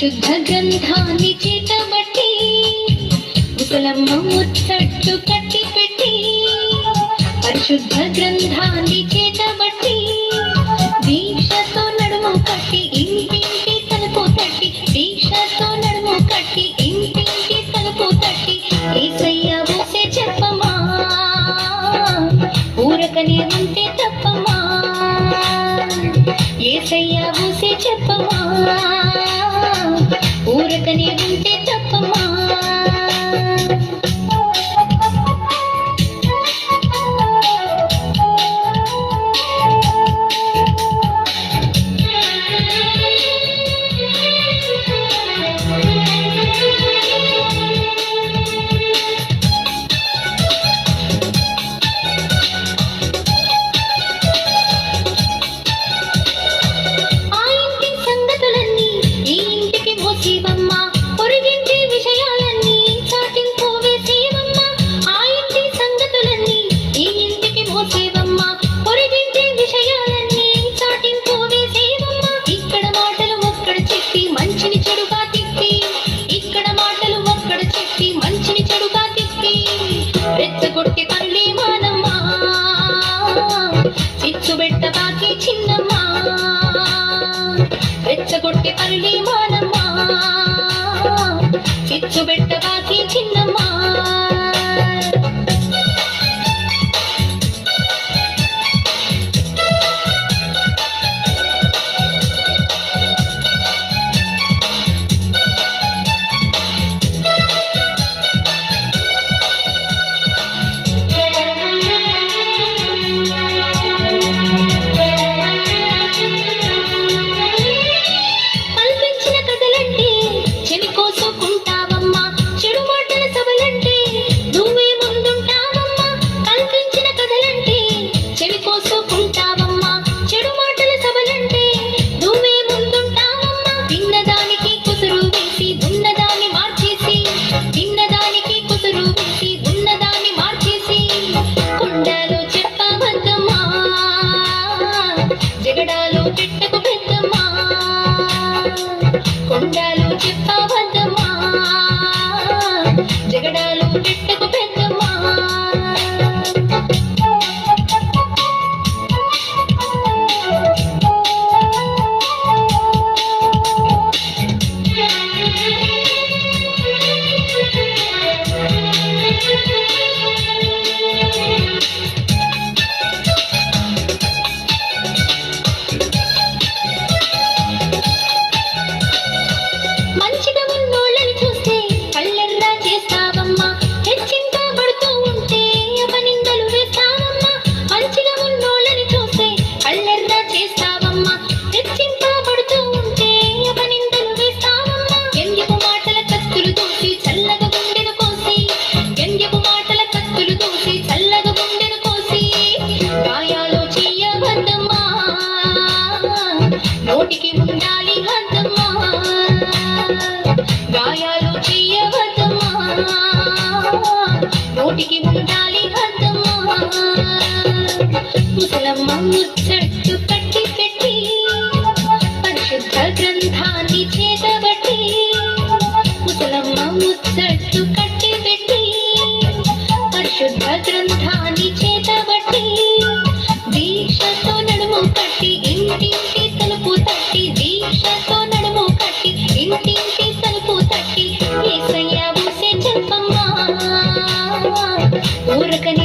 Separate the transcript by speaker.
Speaker 1: పరిశుద్ధ గ్రంథాన్ని చేతబట్టి ముసలమ్మ ముచ్చట్టు కట్టి పెట్టి పరిశుద్ధ గ్రంథాన్ని చేతబట్టి దీక్షతో నడుము కట్టి ఇంటింటి తలుపు తట్టి దీక్షతో నడుము కట్టి ఇంటింటి తలుపు తట్టి యేసయ్య ఊసే చెప్పమా ఊరకనే ఉంటే తప్పమా యేసయ్య ఊసే చెప్పమా ఊరకనే ఉంటే తప్పమా రెచ్చగొట్టే పనులే మానమ్మా చిచ్చుబెట్ట బాకి చిన్నమ్మా రెచ్చగొట్టే పనులే మానమ్మా చిచ్చుబెట్ట బాకి చిన్నమ్మా జగడాలు పెట్టకు పెద్దమ్మా కొండాలు చెప్పవద్దమ్మా జగడాలు పెట్టకు పెద్దమ్మా నోటికి ఉండాలి హద్దమ్మా గాయాలు చెయ్యవద్దమ్మా నోటికి ఉండాలి హద్దమ్మా ముసలమ్మ ముచ్చట్టు కట్టి పెట్టి పరిశుద్ధ గ్రంథాన్ని చేతబట్టి ముసలమ్మ ముచ్చట్టు కట్టి పెట్టి పరిశుద్ధ గ్రంథాన్ని చేతబట్టి దీక్షతో నడుము కట్టి ఇంటింటి తలుపు తట్టి దీక్షతో నడుము కట్టి ఇంటింటి తలుపు తట్టి యేసయ్య ఊసే చెప్పమ్మా ఊరకనే